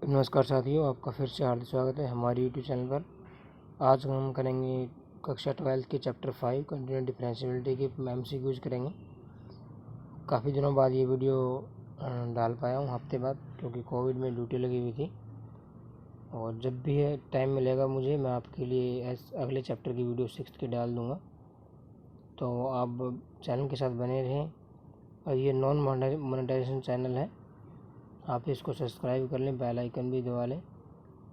नमस्कार साथियों, आपका फिर से हार्दिक स्वागत है हमारे यूट्यूब चैनल पर। आज हम करेंगे कक्षा 12 के चैप्टर 5 कंटिन्यूस डिफरेंशियबिलिटी के MCQs करेंगे। काफ़ी दिनों बाद ये वीडियो डाल पाया हूँ, हफ्ते बाद, क्योंकि कोविड में ड्यूटी लगी हुई थी। और जब भी टाइम मिलेगा मुझे, मैं आपके लिए अगले चैप्टर की वीडियो 6 की डाल दूँगा, तो आप चैनल के साथ बने रहें। और ये नॉन मोनेटाइजेशन चैनल है, आप इसको सब्सक्राइब कर लें, बेल आइकन भी दबा लें,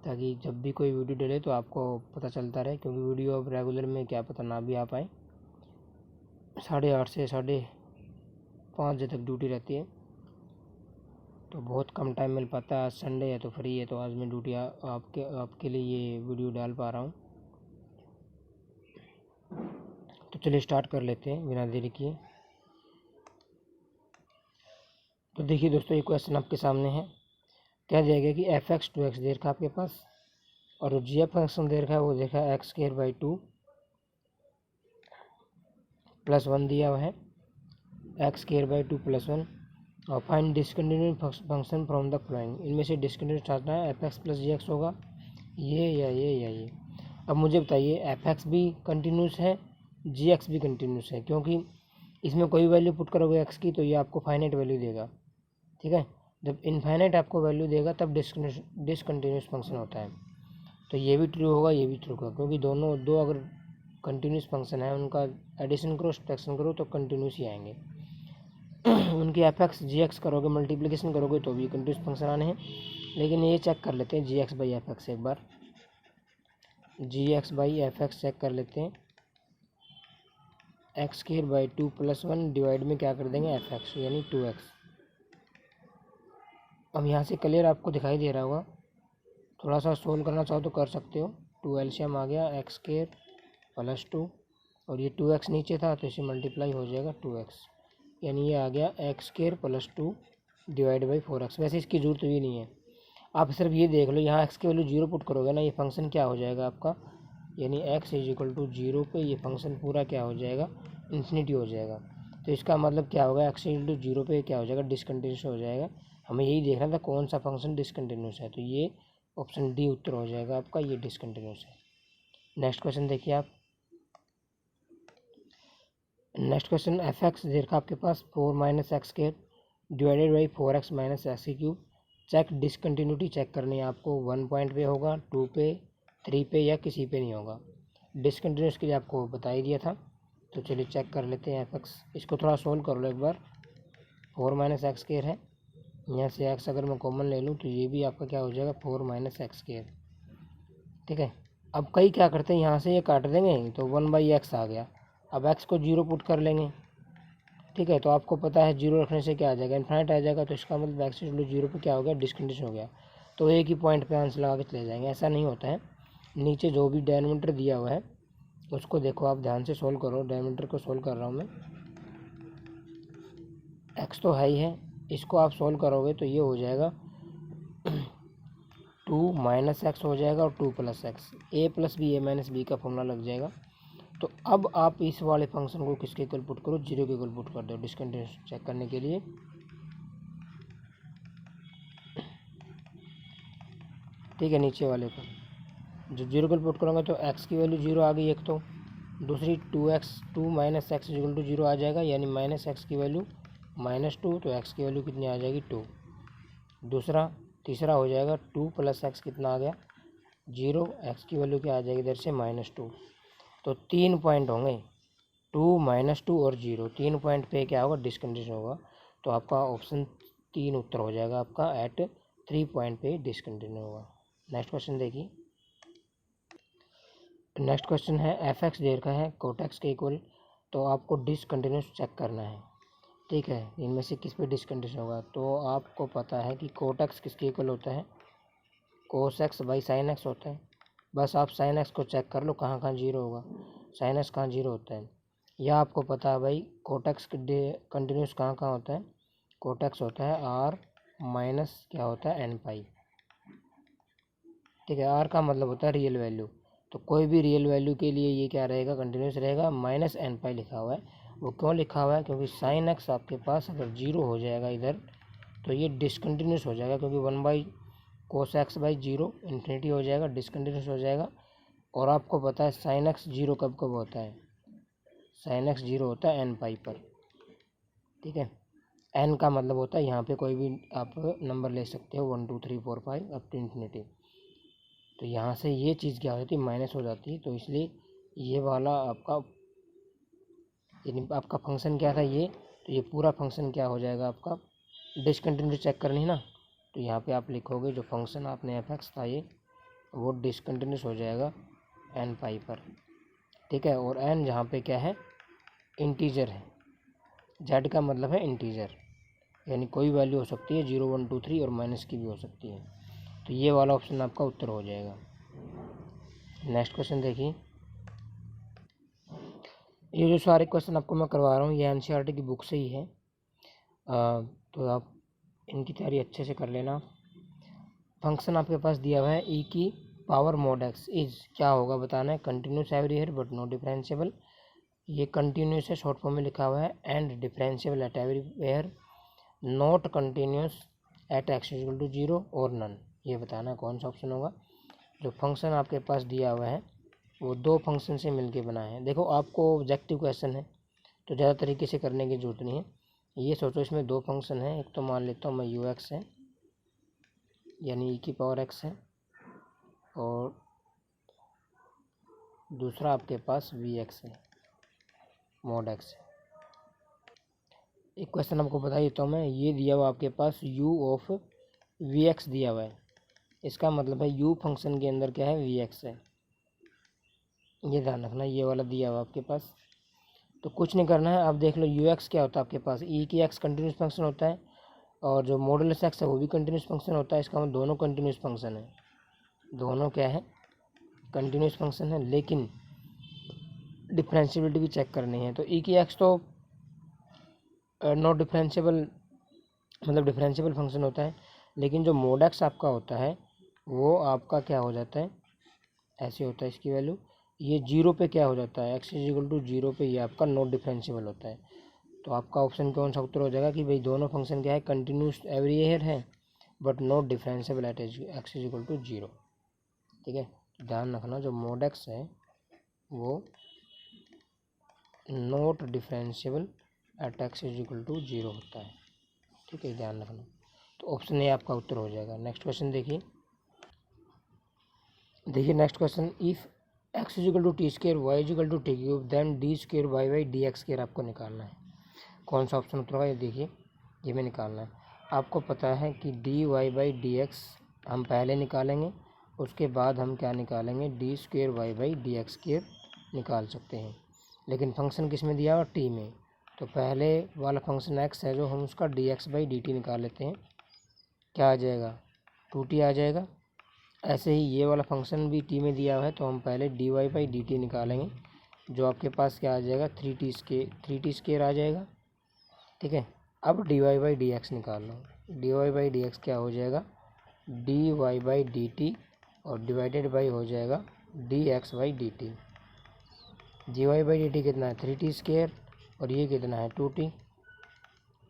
ताकि जब भी कोई वीडियो डले तो आपको पता चलता रहे। क्योंकि वीडियो अब रेगुलर में क्या पता ना भी आ पाए। 8:30 से 5:30 बजे तक ड्यूटी रहती है, तो बहुत कम टाइम मिल पाता है। आज संडे है तो फ्री है, तो आज मैं ड्यूटी आपके लिए ये वीडियो डाल पा रहा हूँ। तो चलिए स्टार्ट कर लेते हैं बिना देरी किए। तो देखिए दोस्तों, ये क्वेश्चन आपके सामने है। क्या जाएगा कि fx 2x दे रखा आपके पास, और जो जी एफ फंक्शन दे रखा है वो देखा है x² 2 + 1 दिया हुआ है, x² 2 + 1। और find discontinuous function from the following. इनमें से डिसकंटिन्यूस चाहता है fx + gx होगा, ये या ये या ये। अब मुझे बताइए, fx भी कंटिन्यूस है, gx भी कंटिन्यूस है, क्योंकि इसमें कोई वैल्यू पुट करोगे x की तो ये आपको फाइनाइट वैल्यू देगा। ठीक है, जब इनफाइनाइट आपको वैल्यू देगा तब डिसकंटिन्यूस फंक्शन होता है। तो ये भी ट्रू होगा, ये भी ट्रू होगा, क्योंकि दो अगर कंटिन्यूस फंक्शन है, उनका एडिशन करो, सब्ट्रैक्शन करो तो कंटिन्यूस ही आएंगे। उनकी fx gx करोगे, मल्टीप्लिकेशन करोगे तो भी कंटिन्यूस फंक्शन आने हैं। लेकिन ये चेक कर लेते हैं gx/fx एक बार। gx/fx चेक कर लेते हैं। x² 2 + 1 डिवाइड में क्या कर देंगे fx, यानी 2x। अब यहाँ से क्लियर आपको दिखाई दे रहा होगा। थोड़ा सा सोल्व करना चाहो तो कर सकते हो। 2 एलसीएम आ गया, x² + 2, और ये 2x नीचे था तो इसे मल्टीप्लाई हो जाएगा 2x, यानी ये आ गया x² + 2 / 4x। वैसे इसकी ज़रूरत भी नहीं है, आप सिर्फ ये देख लो, यहाँ x की वैल्यू 0 पुट करोगे ना, ये फंक्शन क्या हो जाएगा आपका, यानी x = 0 पे ये फंक्शन पूरा क्या हो जाएगा, इन्फिनिटी हो जाएगा। तो इसका मतलब क्या होगा, x = 0 पे क्या हो जाएगा, डिसकंटिन्यूस हो जाएगा। हमें यही देखना था कौन सा फंक्शन डिसकंटिन्यूस है, तो ये ऑप्शन डी उत्तर हो जाएगा आपका, ये डिसकंटिन्यूस है। नेक्स्ट क्वेश्चन देखिए आप। नेक्स्ट क्वेश्चन, fx दे रखा आपके पास 4 - x² / 4x - x³ check discontinuity check करनी है आपको। 1 पॉइंट पे होगा, 2 पे, 3 पे, या किसी पे नहीं होगा। डिसकंटिन्यूस के लिए आपको बता ही दिया था। तो चलिए चेक कर लेते हैं fx। इसको थोड़ा सोल्व कर लो एक बार। 4 - x² है, यहाँ से x अगर मैं कॉमन ले लूँ तो ये भी आपका क्या हो जाएगा, 4 - x²। ठीक है, अब कई क्या करते हैं, यहाँ से ये काट देंगे तो 1/x आ गया। अब x को 0 पुट कर लेंगे। ठीक है, तो आपको पता है 0 रखने से क्या आ जाएगा, इनफाइनाइट आ जाएगा। तो इसका मतलब x = 0 पे क्या हो गया, डिसकंटिन्यूस हो गया। तो एक ही पॉइंट पे आंसर लगा के चले जाएंगे, ऐसा नहीं होता है। नीचे जो भी डिनोमिनेटर दिया हुआ है उसको देखो, आप ध्यान से सोल्व करो। डिनोमिनेटर को सोल्व कर रहा हूँ मैं। x तो हाई है, इसको आप सोल्व करोगे तो ये हो जाएगा 2 - x हो जाएगा, और 2 + x, a + b a - b का फॉर्मूला लग जाएगा। तो अब आप इस वाले फंक्शन को किसके इक्वल पुट करो, 0 के इक्वल पुट कर दो डिसकंटिन्यूस चेक करने के लिए। ठीक है, नीचे वाले को जो 0 के पुट करोगे तो x की वैल्यू 0 आ गई एक, तो दूसरी 2x 2 - x = 0 आ जाएगा, यानी -x की वैल्यू -2, तो x की वैल्यू कितनी आ जाएगी, 2। तीसरा हो जाएगा 2 + x कितना आ गया, 0, x की वैल्यू क्या आ जाएगी इधर से -2। तो 3 पॉइंट होंगे, 2 - 2 और 0, 3 पॉइंट पे क्या होगा, डिसकंटिन्यूस होगा। तो आपका ऑप्शन 3 उत्तर हो जाएगा आपका, एट 3 पॉइंट पे डिसकंटिन्यू होगा। नेक्स्ट क्वेश्चन देखिए। नेक्स्ट क्वेश्चन है, fx दे रखा है cot x के इक्वल, तो आपको डिसकंटिन्यूस चेक करना है। ठीक है, इनमें से किस पे डिसकंटिन्यूस होगा। तो आपको पता है कि cot x किसके इक्वल होता है, cos x / sin x होता है। बस आप sin x को चेक कर लो, कहाँ कहाँ 0 होगा, sin x कहाँ 0 होता है। या आपको पता है भाई cot x कंटिन्यूस कहाँ कहाँ होता है, cot x होता है r माइनस क्या होता है, n पाई। ठीक है, r का मतलब होता है रियल वैल्यू, तो कोई भी रियल वैल्यू के लिए ये क्या रहेगा, कंटिन्यूस रहेगा। -n पाई लिखा हुआ है, वो क्यों लिखा हुआ है, क्योंकि sin x आपके पास अगर 0 हो जाएगा इधर तो ये डिसकंटिन्यूस हो जाएगा, क्योंकि 1/, cos x by zero infinity हो जाएगा, डिसकंटिन्यूस हो जाएगा। और आपको पता है साइन एक्स जीरो कब कब होता है, साइन एक्स जीरो होता है एन पाई पर, ठीक है। एन का मतलब होता है यहाँ पे कोई भी आप नंबर ले सकते हो, 1 2 3 4 5 अप टू इन्फिनिटी। तो यहाँ से ये चीज़ क्या हो जाती है, माइनस हो जाती है। तो इसलिए ये वाला आपका, यानी आपका फंक्शन क्या था ये, तो ये पूरा फंक्शन क्या हो जाएगा आपका, डिसकंटिन्यूस चेक करनी है ना, तो यहाँ पे आप लिखोगे जो फंक्शन आपने एफ एक्स था ये, वो डिसकंटिन्यूस हो जाएगा एन पाई पर, ठीक है। और एन जहाँ पे क्या है, इंटीजर है, जेड का मतलब है इंटीजर, यानी कोई वैल्यू हो सकती है 0 1 2 3 और माइनस की भी हो सकती है। तो ये वाला ऑप्शन आपका उत्तर हो जाएगा। नेक्स्ट क्वेश्चन देखिए, ये जो सारे क्वेश्चन आपको मैं करवा रहा हूँ ये एनसीईआरटी की बुक से ही है, तो आप इनकी तैयारी अच्छे से कर लेना। फंक्शन आपके पास दिया हुआ है ई की पावर मॉड एक्स इज, क्या होगा बताना है, continuous everywhere but not differentiable. ये कंटिन्यूस है, शॉर्ट फॉर्म में लिखा हुआ है, and differentiable at everywhere, not continuous at x equal to zero और नन। ये बताना कौन सा ऑप्शन होगा। जो फंक्शन आपके पास दिया हुआ है वो दो फंक्शन से मिलके बना है। देखो आपको ऑब्जेक्टिव क्वेश्चन है तो ज़्यादा तरीके से करने की जरूरत नहीं है। ये सोचो इसमें दो फंक्शन है, एक तो मान लेता हूँ मैं यू एक्स है यानी ई की पावर एक्स है, और दूसरा आपके पास वी एक्स है, मॉड एक्स है। एक क्वेश्चन आपको बता देता हूँ मैं, ये दिया हुआ आपके पास u ऑफ वी एक्स दिया हुआ है, इसका मतलब है u फंक्शन के अंदर क्या है, वी एक्स है। ये ध्यान रखना, ये वाला दिया हुआ आपके पास। तो कुछ नहीं करना है, आप देख लो यू एक्स क्या होता है आपके पास, ई की एक्स कंटिन्यूस फंक्शन होता है, और जो मॉडुलस एक्स है वो भी कंटिन्यूस फंक्शन होता है। इसका मतलब दोनों कंटिन्यूस फंक्शन है, दोनों क्या है, कंटिन्यूस फंक्शन है। लेकिन डिफरेंशिएबिलिटी भी चेक करनी है। तो ई की एक्स तो नॉट डिफरेंशिएबल, मतलब डिफरेंशिएबल फंक्शन होता है, लेकिन जो मॉड एक्स आपका होता है वो आपका क्या हो जाता है, ऐसे होता है इसकी वैल्यू, ये जीरो पे क्या हो जाता है, x is equal to zero पे ये आपका नॉट डिफरेंशिएबल होता है। तो आपका ऑप्शन कौन सा उत्तर हो जाएगा कि भाई दोनों फंक्शन क्या है, कंटिन्यूस एवरीवेयर है but not differentiable at x is equal to zero, ठीक है। ध्यान रखना जो मॉड एक्स है वो not differentiable at x is equal to zero होता है, ठीक है, ध्यान रखना। तो ऑप्शन ए आपका उत्तर हो जाएगा। नेक्स्ट क्वेश्चन देखिए, next question, if x is equal to t square y is equal to t cube then d square Y by D x square आपको निकालना है। कौन सा ऑप्शन उत्तर होगा ये देखिए, ये में निकालना है। आपको पता है कि d Y by D x हम पहले निकालेंगे, उसके बाद हम क्या निकालेंगे, d square y by D x square निकाल सकते हैं। लेकिन फंक्शन किस में दिया हुआ, टी में, तो पहले वाला फंक्शन एक्स है जो हम उसका D X by D T निकाल लेते हैं, क्या आ जाएगा, 2t आ जाएगा। ऐसे ही ये वाला फंक्शन भी टी में दिया हुआ है तो हम पहले d Y by D t निकालेंगे, जो आपके पास क्या आ जाएगा, 3t स्केयर आ जाएगा, ठीक है। अब D Y by D X निकाल लो, D Y by D X क्या हो जाएगा, D Y by D T और डिवाइडेड बाई हो जाएगा D X by D T. D Y by D T कितना है, 3t स्केयर, और ये कितना है 2t,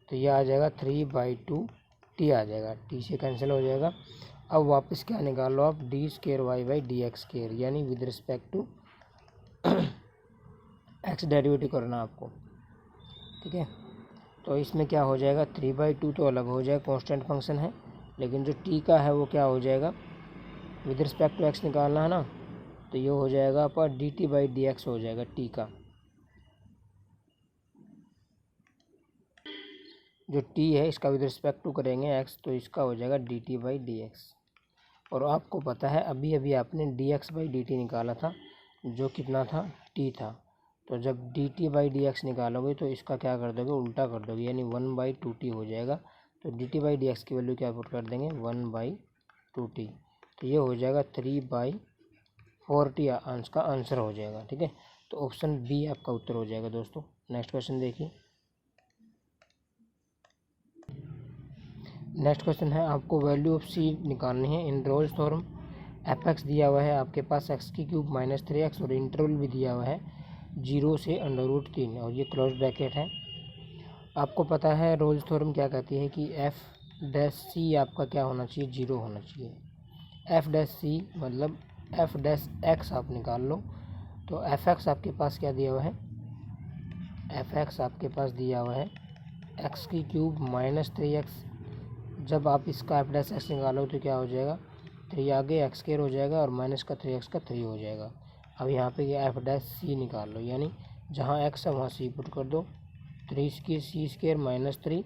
तो ये आ जाएगा 3/2t आ जाएगा, टी से कैंसिल हो जाएगा। अब वापस क्या निकाल लो आप, D square Y by D x square, यानी with respect to X derivative करना आपको, ठीक है। तो इसमें क्या हो जाएगा, 3/2 तो अलग हो जाएगा, कांस्टेंट फंक्शन है, लेकिन जो टी का है वो क्या हो जाएगा, विद रिस्पेक्ट टू एक्स निकालना है ना, तो ये हो जाएगा आपका D T by D x हो जाएगा टी का, जो टी है इसका विद रिस्पेक्ट टू करेंगे एक्स, तो इसका हो जाएगा D T by D x. और आपको पता है अभी अभी आपने D X by D T निकाला था, जो कितना था, टी था। तो जब D T by D x निकालोगे तो इसका क्या कर दोगे, उल्टा कर दोगे, यानी 1/2t हो जाएगा। तो D T by D x की वैल्यू क्या पुट कर देंगे, 1/2t, तो ये हो जाएगा 3/4t अंश का आंसर हो जाएगा, ठीक है। तो ऑप्शन बी आपका उत्तर हो जाएगा दोस्तों। नेक्स्ट क्वेश्चन देखिए, नेक्स्ट क्वेश्चन है, आपको वैल्यू ऑफ सी निकालनी है इन रोल्स थ्योरम। एफ एक्स दिया हुआ है आपके पास एक्स की क्यूब माइनस 3x, और इंटरवल भी दिया हुआ है 0 से √3, और ये क्लोज ब्रैकेट है। आपको पता है रोल्स थ्योरम क्या कहती है कि एफ डैश सी आपका क्या होना चाहिए, 0 होना चाहिए। एफ डैश सी मतलब एफ डैश एक्स आप निकाल लो। तो एफ एक्स आपके पास क्या दिया हुआ है, एफ एक्स आपके पास दिया हुआ है एक्स की क्यूब माइनस 3x। जब आप इसका एफ डैश एक्स निकालो तो क्या हो जाएगा, 3 आगे एक्स स्क्वायर हो जाएगा और माइनस का 3x का 3 हो जाएगा। अब यहाँ पे एफ डैश सी निकाल लो, यानी जहाँ x है वहाँ सी पुट कर दो। 3 की C square minus 3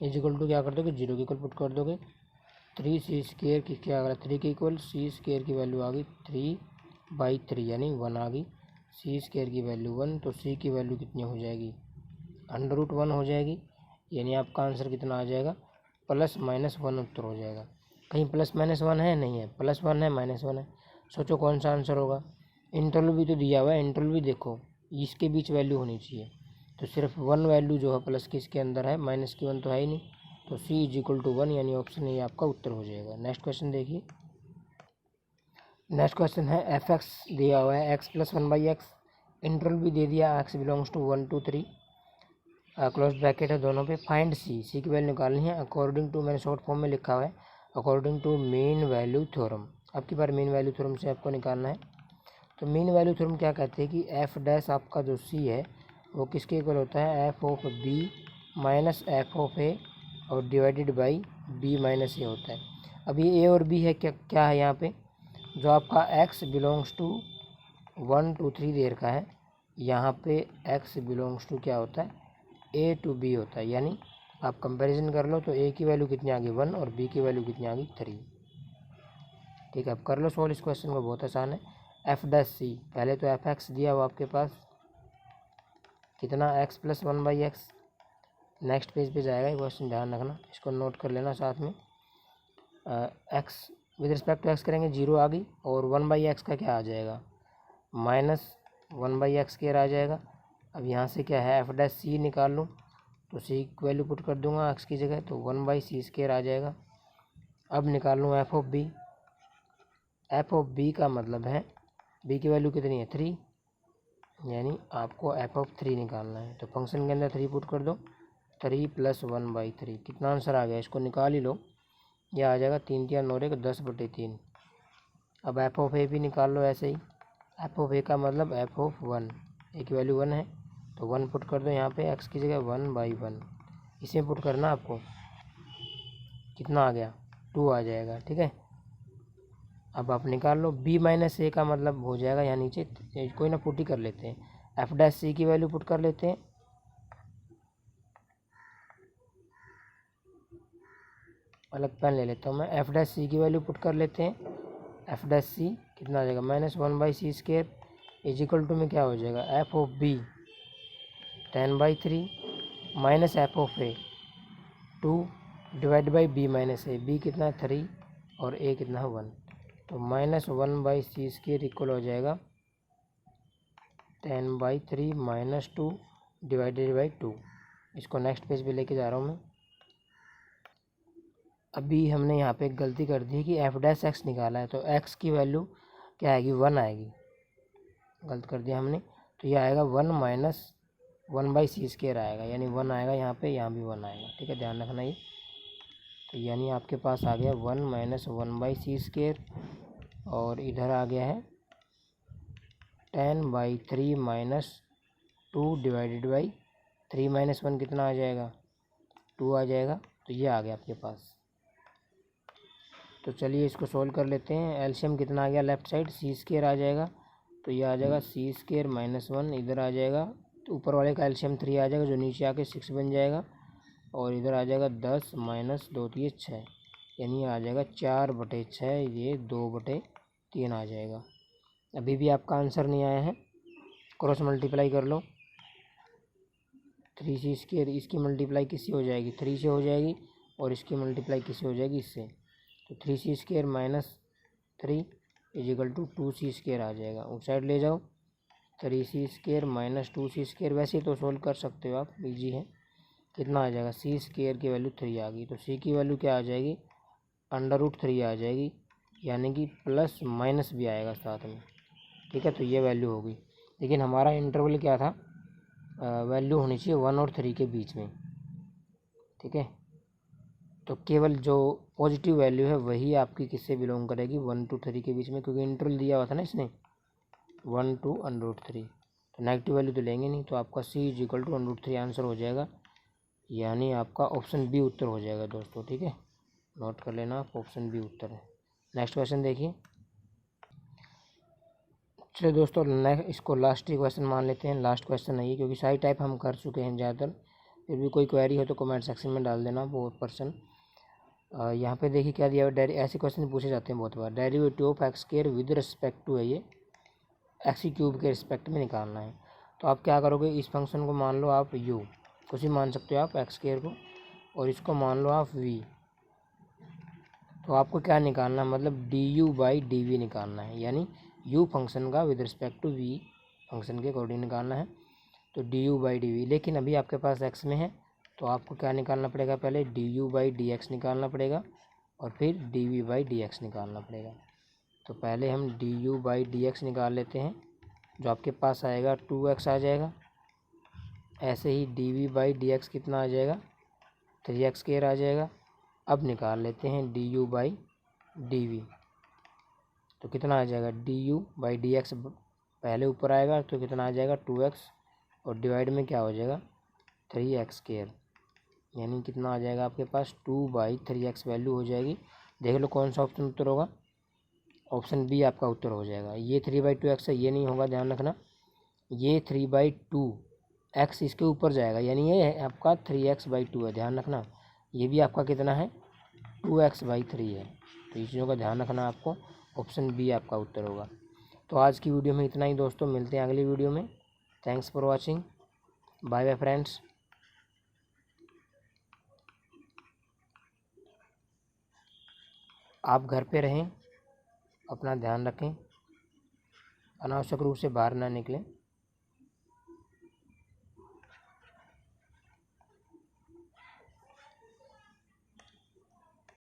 is equal to क्या कर दोगे, 0 के इक्वल पुट कर दोगे। 3 सी स्क्वायर की क्या आ रहा है, 3 के इक्वल सी स्क्वायर की वैल्यू आ गई 3/3 यानी 1 आ गई। सी स्क्वायर की वैल्यू 1, तो सी की वैल्यू कितनी हो जाएगी, √1 हो जाएगी। यानी आपका आंसर कितना आ जाएगा, +-1 उत्तर हो जाएगा। कहीं +-1 है, नहीं है, +1 है -1 है। सोचो कौन सा आंसर होगा। इंटरवल भी तो दिया हुआ है, इंटरवल भी देखो, इसके बीच वैल्यू होनी चाहिए। तो सिर्फ 1 वैल्यू जो है प्लस की इसके अंदर है, माइनस की 1 तो है ही नहीं। तो C = 1 यानी ऑप्शन ए आपका उत्तर हो जाएगा। नेक्स्ट क्वेश्चन देखिए। नेक्स्ट क्वेश्चन है एफ एक्स दिया हुआ है x + 1/x, इंटरवल भी दे दिया x belongs to 1 to 3, close bracket है दोनों पे। फाइंड सी की वैल्यू निकालनी है अकॉर्डिंग टू, मैंने शॉर्ट फॉर्म में लिखा हुआ है according to mean value theorem. अब की बार मीन वैल्यू थ्योरम से आपको निकालना है। तो मीन वैल्यू थ्योरम क्या कहते हैं कि एफ डैश आपका जो सी है वो किसके इक्वल होता है, F of B minus F of A और divided by B minus A होता है। अब ये ए और बी है, क्या है यहाँ पे, जो आपका x बिलोंग्स टू 1 to 3 दे रखा है, यहाँ पे x बिलोंग्स टू क्या होता है, a to b होता है। यानी आप कंपैरिजन कर लो तो a की वैल्यू कितनी आ गई 1 और b की वैल्यू कितनी आ गई 3। ठीक है, अब कर लो सॉल्व इस क्वेश्चन को, बहुत आसान है। एफ डैश सी, पहले तो एफ एक्स दिया हुआ आपके पास कितना, x + 1/x। नेक्स्ट पेज पे जाएगा ये क्वेश्चन, ध्यान रखना, इसको नोट कर लेना साथ में। x with respect to x करेंगे 0 आ गई, और 1/x का क्या आ जाएगा, -1/x² आ जाएगा। अब यहाँ से क्या है, एफ डैश सी निकाल लूँ तो सी की वैल्यू पुट कर दूंगा x की जगह, तो 1/c² आ जाएगा। अब निकाल लूँ f of b, f of b का मतलब है बी की वैल्यू कितनी है 3, यानी आपको एफ ऑफ 3 निकालना है। तो फंक्शन के अंदर 3 पुट कर दो, 3 + 1/3, कितना आंसर आ गया, इसको निकाल ही लो, यह आ जाएगा 3 × 3 = 9 = 10/3। अब एफ ऑफ ए भी निकाल लो ऐसे ही, एफ ऑफ ए का मतलब एफ ऑफ 1, ए की वैल्यू 1 है तो 1 पुट कर दो यहाँ पे, एक्स की जगह 1/1, इसमें पुट करना आपको, कितना आ गया 2 आ जाएगा। ठीक है, अब आप निकाल लो b माइनस ए का मतलब हो जाएगा यहाँ नीचे, कोई ना पुट ही कर लेते हैं, एफ डैश सी की वैल्यू पुट कर लेते हैं, अलग पेन ले लेता हूँ मैं, एफ डैश सी की वैल्यू पुट कर लेते हैं। एफ डैश सी कितना आ जाएगा, -1/c² इज इक्वल टू में क्या हो जाएगा, f of b 10/3 minus F of a 2 divide by B minus a, b कितना है 3 और ए कितना है 1, तो -1/c² इक्वल हो जाएगा 10/3 - 2 डिवाइडेड बाई 2। इसको नेक्स्ट पेज पे लेके जा रहा हूँ मैं। अभी हमने यहाँ पे एक गलती कर दी है कि एफ डैश एक्स निकाला है, तो एक्स की वैल्यू क्या आएगी 1 आएगी, गलत कर दिया हमने, तो ये आएगा 1 - 1/c² आएगा, यानी 1 आएगा यहाँ पे, यहाँ भी 1 आएगा। ठीक है, ध्यान रखना ये, तो यानी आपके पास आ गया 1 - 1/c² और इधर आ गया है 10/3 - 2 डिवाइडेड बाई 3 - 1 कितना आ जाएगा 2 आ जाएगा, तो ये आ गया आपके पास। तो चलिए इसको सोल्व कर लेते हैं। एलसीएम कितना आ गया, लेफ्ट साइड c² आ जाएगा, तो ये आ जाएगा c² - 1, इधर आ जाएगा, तो ऊपर वाले का एलसीएम 3 आ जाएगा, जो नीचे आके 6 बन जाएगा, और इधर आ जाएगा 10 - 2 × 6, यानी आ जाएगा 4/6, ये 2/3 आ जाएगा। अभी भी आपका आंसर नहीं आया है, क्रॉस मल्टीप्लाई कर लो, 3c², इसकी मल्टीप्लाई किससे हो जाएगी 3 से हो जाएगी, और इसकी मल्टीप्लाई किससे हो जाएगी इससे, तो 3c² - 3 is equal to 2c² आ जाएगा। उस साइड ले जाओ, 3c² - 2c², वैसे तो सोल्व कर सकते हो आप, इजी है। कितना आ जाएगा, c² की वैल्यू 3 आ गई, तो c की वैल्यू क्या आ जाएगी √3 आ जाएगी, यानी कि प्लस माइनस भी आएगा साथ में। ठीक है, तो ये वैल्यू होगी, लेकिन हमारा इंटरवल क्या था, वैल्यू होनी चाहिए 1 और 3 के बीच में। ठीक है, तो केवल जो पॉजिटिव वैल्यू है वही आपकी किससे बिलोंग करेगी, 1 to 3 के बीच में, क्योंकि इंटरवल दिया हुआ था ना इसने 1 to √3, तो नेगेटिव वैल्यू तो लेंगे नहीं, तो आपका C = √3 आंसर हो जाएगा, यानी आपका ऑप्शन बी उत्तर हो जाएगा दोस्तों। ठीक है, नोट कर लेना आप, ऑप्शन बी उत्तर है। नेक्स्ट क्वेश्चन देखिए। चलिए दोस्तों इसको लास्ट ही क्वेश्चन मान लेते हैं, लास्ट क्वेश्चन है ये, क्योंकि सारी टाइप हम कर चुके हैं ज़्यादातर। फिर भी कोई क्वेरी हो तो कमेंट सेक्शन में डाल देना बहुत पर्सन। यहाँ पे देखिए क्या दिया हुआ, ऐसे क्वेश्चन पूछे जाते हैं बहुत बार। Derivative of x² with respect to है ये x³ के रिस्पेक्ट में निकालना है। तो आप क्या करोगे, इस फंक्शन को मान लो आप u, कुछ भी मान सकते हो आप x² को, और इसको मान लो आप v। तो आपको क्या निकालना है, मतलब du/dv निकालना है, यानी u फंक्शन का with respect to v function के अकॉर्डिंग निकालना है। तो du/dv, लेकिन अभी आपके पास x में है तो आपको क्या निकालना पड़ेगा, पहले du/dx निकालना पड़ेगा और फिर dv/dx निकालना पड़ेगा। तो पहले हम du/dx निकाल लेते हैं, जो आपके पास आएगा 2x आ जाएगा। ऐसे ही dv/dx कितना आ जाएगा, 3x² आ जाएगा। अब निकाल लेते हैं du/dv, तो कितना आ जाएगा, du/dx पहले ऊपर आएगा तो कितना आ जाएगा 2x, और डिवाइड में क्या हो जाएगा 3x², यानी कितना आ जाएगा आपके पास 2/3x वैल्यू हो जाएगी। देख लो कौन सा ऑप्शन उत्तर होगा, ऑप्शन बी आपका उत्तर हो जाएगा। ये 3/2x है, ये नहीं होगा, ध्यान रखना, ये 3/2x इसके ऊपर जाएगा, यानी ये आपका 3x/2 है, ध्यान रखना। ये भी आपका कितना है 2x/3 है, तो इस चीज़ों का ध्यान रखना आपको, ऑप्शन बी आपका उत्तर होगा। तो आज की वीडियो में इतना ही दोस्तों, मिलते हैं अगली वीडियो में। Thanks for watching, bye bye friends. आप घर पे रहें, अपना ध्यान रखें, अनावश्यक रूप से बाहर ना निकलें।